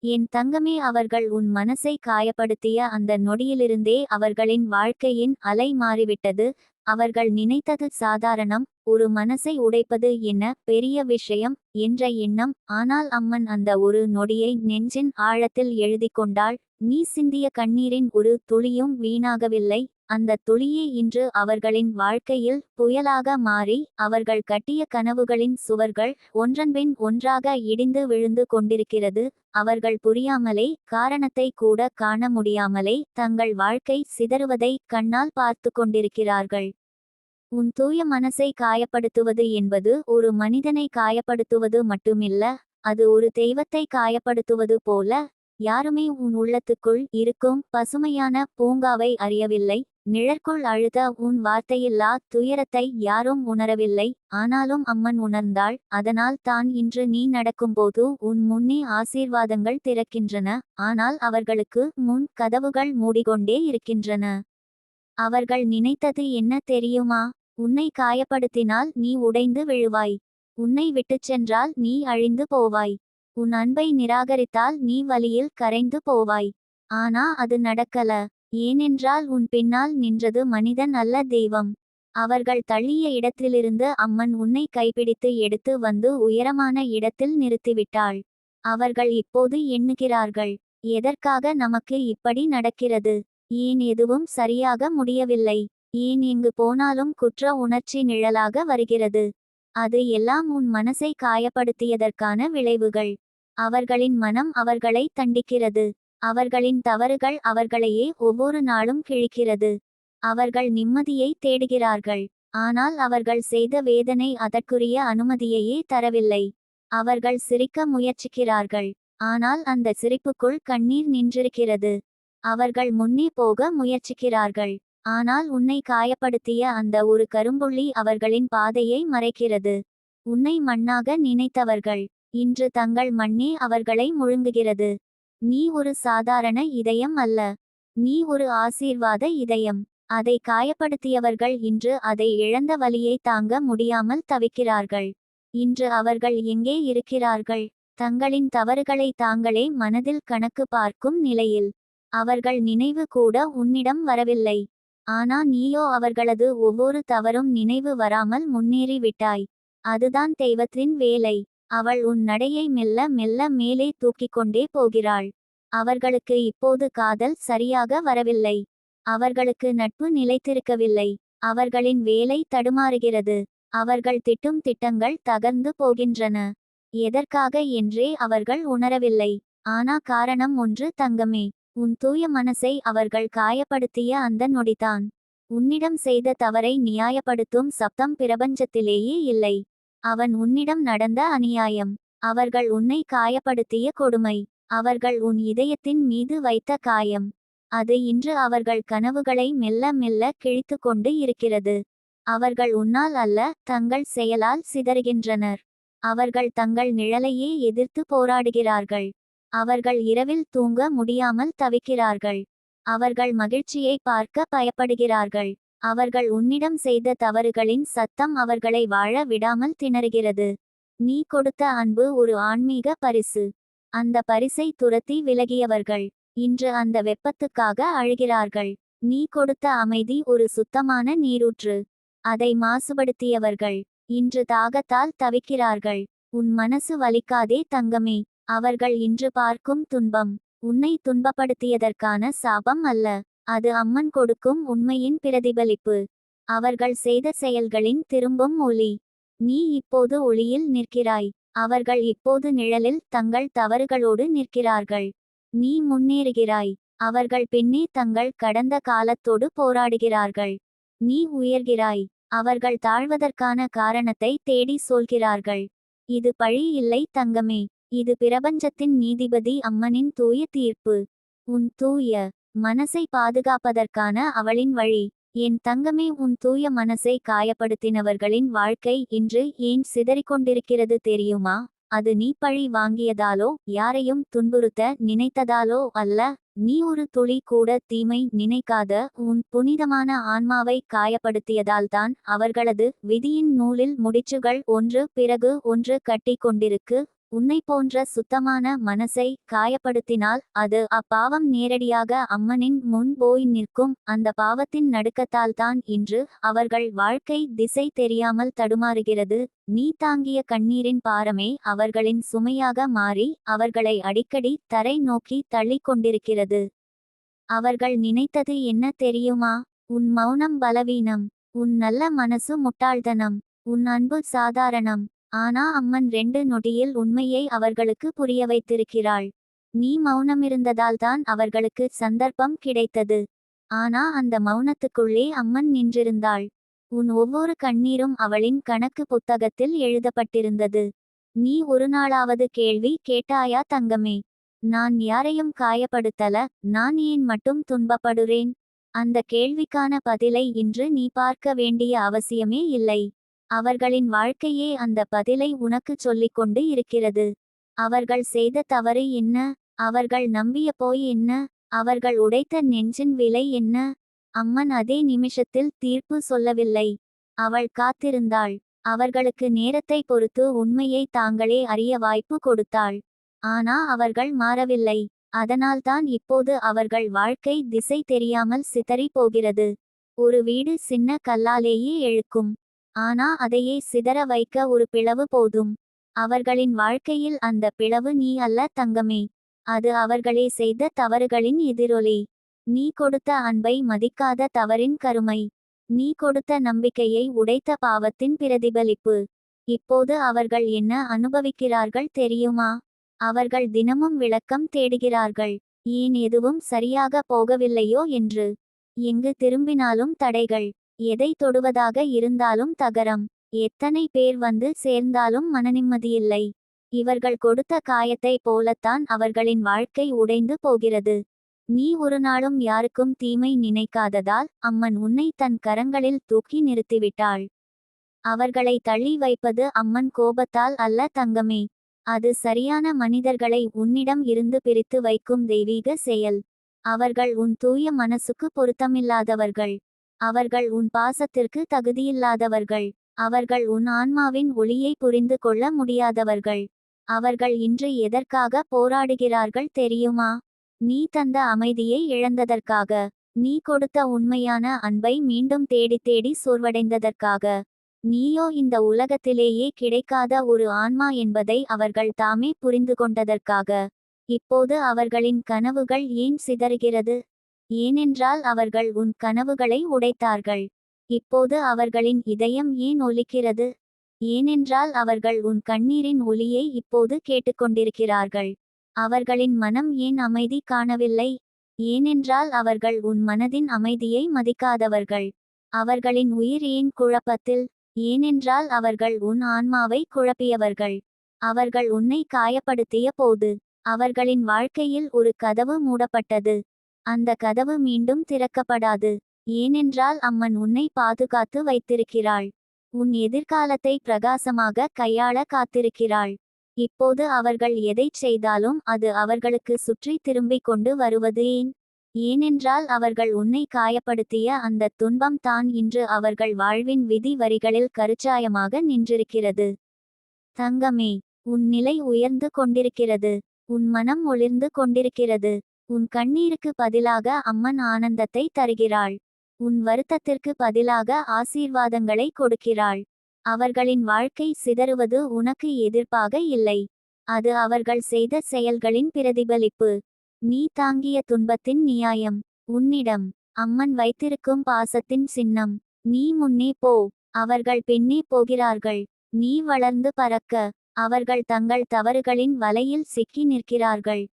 என் தங்கமே, அவர்கள் உன் மனசை காயப்படுத்திய அந்த நொடியிலிருந்தே அவர்களின் வாழ்க்கையின் அலை மாறிவிட்டது. அவர்கள் நினைத்தது சாதாரணம், ஒரு மனசை உடைப்பது என்ன பெரிய விஷயம் என்ற எண்ணம். ஆனால் அம்மன் அந்த ஒரு நொடியை நெஞ்சின் ஆழத்தில் எழுதி கொண்டாள். நீ சிந்திய கண்ணீரின் ஒரு துளியும் வீணாகவில்லை. அந்த துளியே இன்று அவர்களின் வாழ்க்கையில் புயலாக மாறி அவர்கள் கட்டிய கனவுகளின் சுவர்கள் ஒன்றன்பின் ஒன்றாக இடிந்து விழுந்து கொண்டிருக்கிறது. அவர்கள் புரியாமலே, காரணத்தை கூட காண முடியாமலே தங்கள் வாழ்க்கை சிதறுவதை கண்ணால் பார்த்து கொண்டிருக்கிறார்கள். உன் தூய மனசை காயப்படுத்துவது என்பது ஒரு மனிதனை காயப்படுத்துவது மட்டுமில்ல, அது ஒரு தெய்வத்தை காயப்படுத்துவது போல. யாருமே உன் உள்ளத்துக்குள் இருக்கும் பசுமையான பூங்காவை அறியவில்லை. நிழற்குள் அழுத உன் வார்த்தையில்லா துயரத்தை யாரும் உணரவில்லை. ஆனாலும் அம்மன் உணர்ந்தாள். அதனால் தான் இன்று நீ நடக்கும்போது உன் முன்னே ஆசீர்வாதங்கள் திறக்கின்றன. ஆனால் அவர்களுக்கு முன் கதவுகள் மூடிக்கொண்டே இருக்கின்றன. அவர்கள் நினைத்தது என்ன தெரியுமா? உன்னை காயப்படுத்தினால் நீ உடைந்து விழுவாய். உன்னை விட்டுச் சென்றால் நீ அழிந்து போவாய். உன் அன்பை நிராகரித்தால் நீ வலியில் கரைந்து போவாய். ஆனா அது நடக்கல. ஏனென்றால் உன் பின்னால் நின்றது மனிதன் அல்ல, தெய்வம். அவர்கள் தள்ளிய இடத்திலிருந்து அம்மன் உன்னை கைப்பிடித்து எடுத்து வந்து உயரமான இடத்தில் நிறுத்திவிட்டாள். அவர்கள் இப்போது எண்ணுகிறார்கள், எதற்காக நமக்கு இப்படி நடக்கிறது? ஏன் எதுவும் சரியாக முடியவில்லை? ஏன் எங்கு போனாலும் குற்ற உணர்ச்சி நிழலாக வருகிறது? அது எல்லாம் உன் மனசை காயப்படுத்தியதற்கான விளைவுகள். அவர்களின் மனம் அவர்களை தண்டிக்கிறது. அவர்களின் தவறுகள் அவர்களையே ஒவ்வொரு நாளும் கிழிக்கிறது. அவர்கள் நிம்மதியை தேடுகிறார்கள். ஆனால் அவர்கள் செய்த வேதனை அதற்குரிய அனுமதியையே தரவில்லை. அவர்கள் சிரிக்க முயற்சிக்கிறார்கள். ஆனால் அந்த சிரிப்புக்குள் கண்ணீர் நின்றிருக்கிறது. அவர்கள் முன்னே போக முயற்சிக்கிறார்கள். ஆனால் உன்னை காயப்படுத்திய அந்த ஒரு கரும்புள்ளி அவர்களின் பாதையை மறைக்கிறது. உன்னை மண்ணாக நினைத்தவர்கள் இன்று தங்கள் மண்ணே அவர்களை முழுங்குகிறது. நீ ஒரு சாதாரண இதயம் அல்ல. நீ ஒரு ஆசீர்வாத இதயம். அதை காயப்படுத்தியவர்கள் இன்று அதை இழந்த வலியை தாங்க முடியாமல் தவிக்கிறார்கள். இன்று அவர்கள் எங்கே இருக்கிறார்கள்? தங்களின் தவறுகளை தாங்களே மனதில் கணக்கு பார்க்கும் நிலையில். அவர்கள் நினைவு கூட உன்னிடம் வரவில்லை. ஆனா நீயோ அவர்களது ஒவ்வொரு தவறும் நினைவு வராமல் முன்னேறி விட்டாய். அதுதான் தெய்வத்தின் வேலை. அவள் உன் நடையை மெல்ல மெல்ல மேலே தூக்கிக் கொண்டே போகிறாள். அவர்களுக்கு இப்போது காதல் சரியாக வரவில்லை. அவர்களுக்கு நட்பு நிலைத்திருக்கவில்லை. அவர்களின் வேலை தடுமாறுகிறது. அவர்கள் திட்டும் திட்டங்கள் தகர்ந்து போகின்றன. எதற்காக என்றே அவர்கள் உணரவில்லை. ஆனா காரணம் ஒன்று தங்கமே. உன் தூய மனசை அவர்கள் காயப்படுத்திய அந்த நொடிதான். உன்னிடம் செய்த தவறை நியாயப்படுத்தும் சப்தம் பிரபஞ்சத்திலேயே இல்லை. அவன் உன்னிடம் நடந்த அநியாயம். அவர்கள் உன்னை காயப்படுத்திய கொடுமை. அவர்கள் உன் இதயத்தின் மீது வைத்த காயம். அது இன்று அவர்கள் கனவுகளை மெல்ல மெல்ல கிழித்து கொண்டு இருக்கிறது. அவர்கள் உன்னால் அல்ல, தங்கள் செயலால் சிதறுகின்றனர். அவர்கள் தங்கள் நிழலையே எதிர்த்து போராடுகிறார்கள். அவர்கள் இரவில் தூங்க முடியாமல் தவிக்கிறார்கள். அவர்கள் மகிழ்ச்சியை பார்க்க பயப்படுகிறார்கள். அவர்கள் உன்னிடம் செய்த தவறுகளின் சத்தம் அவர்களை வாழ விடாமல் திணறுகிறது. நீ கொடுத்த அன்பு ஒரு ஆன்மீக பரிசு. அந்த பரிசை துரத்தி விலகியவர்கள் இன்று அந்த வெப்பத்துக்காக அழுகிறார்கள். நீ கொடுத்த அமைதி ஒரு சுத்தமான நீரூற்று. அதை மாசுபடுத்தியவர்கள் இன்று தாகத்தால் தவிக்கிறார்கள். உன் மனசு வலிக்காதே தங்கமே. அவர்கள் இன்று பார்க்கும் துன்பம் உன்னை துன்பப்படுத்தியதற்கான சாபம் அல்ல. அது அம்மன் கொடுக்கும் உண்மையின் பிரதிபலிப்பு. அவர்கள் செய்த செயல்களின் திரும்பும் ஒளி. நீ இப்போது ஒளியில் நிற்கிறாய். அவர்கள் இப்போது நிழலில் தங்கள் தவறுகளோடு நிற்கிறார்கள். நீ முன்னேறுகிறாய். அவர்கள் பின்னே தங்கள் கடந்த காலத்தோடு போராடுகிறார்கள். நீ உயர்கிறாய். அவர்கள் தாழ்வதற்கான காரணத்தை தேடி சொல்கிறார்கள். இது பழி இல்லை தங்கமே. இது பிரபஞ்சத்தின் நீதிபதி அம்மனின் தூய தீர்ப்பு. உன் தூய மனசை பாதுகாப்பதற்கான அவளின் வழி. என் தங்கமே, உன் தூய மனசை காயப்படுத்தினவர்களின் வாழ்க்கை இன்று ஏன் சிதறிக்கொண்டிருக்கிறது தெரியுமா? அது நீ பழி வாங்கியதாலோ, யாரையும் துன்புறுத்த நினைத்ததாலோ அல்ல. நீ ஒரு துளி கூட தீமை நினைக்காத உன் புனிதமான ஆன்மாவை காயப்படுத்தியதால்தான் அவர்களது விதியின் நூலில் முடிச்சுகள் ஒன்று பிறகு ஒன்று கட்டி கொண்டிருக்கு. உன்னை போன்ற சுத்தமான மனசை காயப்படுத்தினால் அது அப்பாவம் நேரடியாக அம்மனின் முன் போய் நிற்கும். அந்த பாவத்தின் நடுக்கத்தால் தான் இன்று அவர்கள் வாழ்க்கை திசை தெரியாமல் தடுமாறுகிறது. நீ தாங்கிய கண்ணீரின் பாரமே அவர்களின் சுமையாக மாறி அவர்களை அடிக்கடி தரை நோக்கி தள்ளிக் கொண்டிருக்கிறது. அவர்கள் நினைத்தது என்ன தெரியுமா? உன் மௌனம் பலவீனம், உன் நல்ல மனசு முட்டாள்தனம், உன் அன்பு சாதாரணம். ஆனா அம்மன் 2 நொடியில் உண்மையை அவர்களுக்கு புரிய வைத்திருக்கிறாள். நீ மௌனமிருந்ததால்தான் அவர்களுக்கு சந்தர்ப்பம் கிடைத்தது. ஆனா அந்த மௌனத்துக்குள்ளே அம்மன் நின்றிருந்தாள். உன் ஒவ்வொரு கண்ணீரும் அவளின் கணக்கு புத்தகத்தில் எழுதப்பட்டிருந்தது. நீ ஒரு நாளாவது கேள்வி கேட்டாயா தங்கமே? நான் யாரையும் காயப்படுத்தல, நான் ஏன் மட்டும் துன்பப்படுறேன்? அந்த கேள்விக்கான பதிலை இன்று நீ பார்க்க வேண்டிய அவசியமே இல்லை. அவர்களின் வாழ்க்கையே அந்த பதிலை உனக்குச் சொல்லிக்கொண்டு இருக்கிறது. அவர்கள் செய்த தவறு என்ன? அவர்கள் நம்பிய போய் என்ன? அவர்கள் உடைத்த நெஞ்சின் விலை என்ன? அம்மன் அதே நிமிஷத்தில் தீர்ப்பு சொல்லவில்லை. அவள் காத்திருந்தாள். அவர்களுக்கு நேரத்தை பொறுத்து உண்மையை தாங்களே அறிய வாய்ப்பு கொடுத்தாள். ஆனா அவர்கள் மாறவில்லை. அதனால்தான் இப்போது அவர்கள் வாழ்க்கை திசை தெரியாமல் சிதறி போகிறது. ஒரு வீடு சின்ன கல்லாலேயே எழுக்கும். ஆனா அதையே சிதற வைக்க ஒரு பிளவு போதும். அவர்களின் வாழ்க்கையில் அந்த பிளவு நீ அல்ல தங்கமே. அது அவர்களே செய்த தவறுகளின் எதிரொலி. நீ கொடுத்த அன்பை மதிக்காத தவறின் கருமை. நீ கொடுத்த நம்பிக்கையை உடைத்த பாவத்தின் பிரதிபலிப்பு. இப்போது அவர்கள் என்ன அனுபவிக்கிறார்கள் தெரியுமா? அவர்கள் தினமும் விளக்கம் தேடுகிறார்கள். ஏன் எதுவும் சரியாக போகவில்லையோ என்று. எங்கு திரும்பினாலும் தடைகள். எதை தொடுவதாக இருந்தாலும் தகரம். எத்தனை பேர் வந்து சேர்ந்தாலும் மனநிம்மதியில்லை. இவர்கள் கொடுத்த காயத்தை போலத்தான் அவர்களின் வாழ்க்கை உடைந்து போகிறது. நீ ஒரு நாளும் யாருக்கும் தீமை நினைக்காததால் அம்மன் உன்னை தன் கரங்களில் தூக்கி நிறுத்திவிட்டாள். அவர்களை தள்ளி வைப்பது அம்மன் கோபத்தால் அல்ல தங்கமே. அது சரியான மனிதர்களை உன்னிடம் இருந்து பிரித்து வைக்கும் தெய்வீக செயல். அவர்கள் உன் தூய மனசுக்கு பொருத்தமில்லாதவர்கள். அவர்கள் உன் பாசத்திற்கு தகுதியில்லாதவர்கள். அவர்கள் உன் ஆன்மாவின் ஒளியை புரிந்து கொள்ள முடியாதவர்கள். அவர்கள் இன்று எதற்காக போராடுகிறார்கள் தெரியுமா? நீ தந்த அமைதியை இழந்ததற்காக. நீ கொடுத்த உண்மையான அன்பை மீண்டும் தேடி தேடி சோர்வடைந்ததற்காக. நீயோ இந்த உலகத்திலேயே கிடைக்காத ஒரு ஆன்மா என்பதை அவர்கள் தாமே புரிந்து கொண்டதற்காக. இப்போது அவர்களின் கனவுகள் ஏன் சிதறுகிறது? ஏனென்றால் அவர்கள் உன் கனவுகளை உடைத்தார்கள். இப்போது அவர்களின் இதயம் ஏன் ஒலிக்கிறது? ஏனென்றால் அவர்கள் உன் கண்ணீரின் ஒலியை இப்போது கேட்டுக்கொண்டிருக்கிறார்கள். அவர்களின் மனம் ஏன் அமைதி காணவில்லை? ஏனென்றால் அவர்கள் உன் மனதின் அமைதியை மதிக்காதவர்கள். அவர்களின் உயிர் ஏன் குழப்பத்தில்? ஏனென்றால் அவர்கள் உன் ஆன்மாவை குழப்பியவர்கள். அவர்கள் உன்னை காயப்படுத்திய போது அவர்களின் வாழ்க்கையில் ஒரு கதவு மூடப்பட்டது. அந்த கதவு மீண்டும் திறக்கப்படாது. ஏனென்றால் அம்மன் உன்னை பாதுகாத்து வைத்திருக்கிறாள். உன் எதிர்காலத்தை பிரகாசமாக கையாள காத்திருக்கிறாள். இப்போது அவர்கள் எதைச் செய்தாலும் அது அவர்களுக்கு சுற்றி திரும்பிக் கொண்டு வருவது ஏன்? ஏனென்றால் அவர்கள் உன்னை காயப்படுத்திய அந்த துன்பம் தான் இன்று அவர்கள் வாழ்வின் விதி வரிகளில் கருச்சாயமாக நின்றிருக்கிறது. தங்கமே, உன் நிலை உயர்ந்து கொண்டிருக்கிறது. உன் மனம் ஒளிர்ந்து கொண்டிருக்கிறது. உன் கண்ணீருக்கு பதிலாக அம்மன் ஆனந்தத்தை தருகிறாள். உன் வருத்தத்திற்கு பதிலாக ஆசீர்வாதங்களை கொடுக்கிறாள். அவர்களின் வாழ்க்கை சிதறுவது உனக்கு எதிர்ப்பாக இல்லை. அது அவர்கள் செய்த செயல்களின் பிரதிபலிப்பு. நீ தாங்கிய துன்பத்தின் நியாயம். உன்னிடம் அம்மன் வைத்திருக்கும் பாசத்தின் சின்னம். நீ முன்னே போ. அவர்கள் பின்னே போகிறார்கள். நீ வளர்ந்து பறக்க. அவர்கள் தங்கள் தவறுகளின் வலையில் சிக்கி நிற்கிறார்கள்.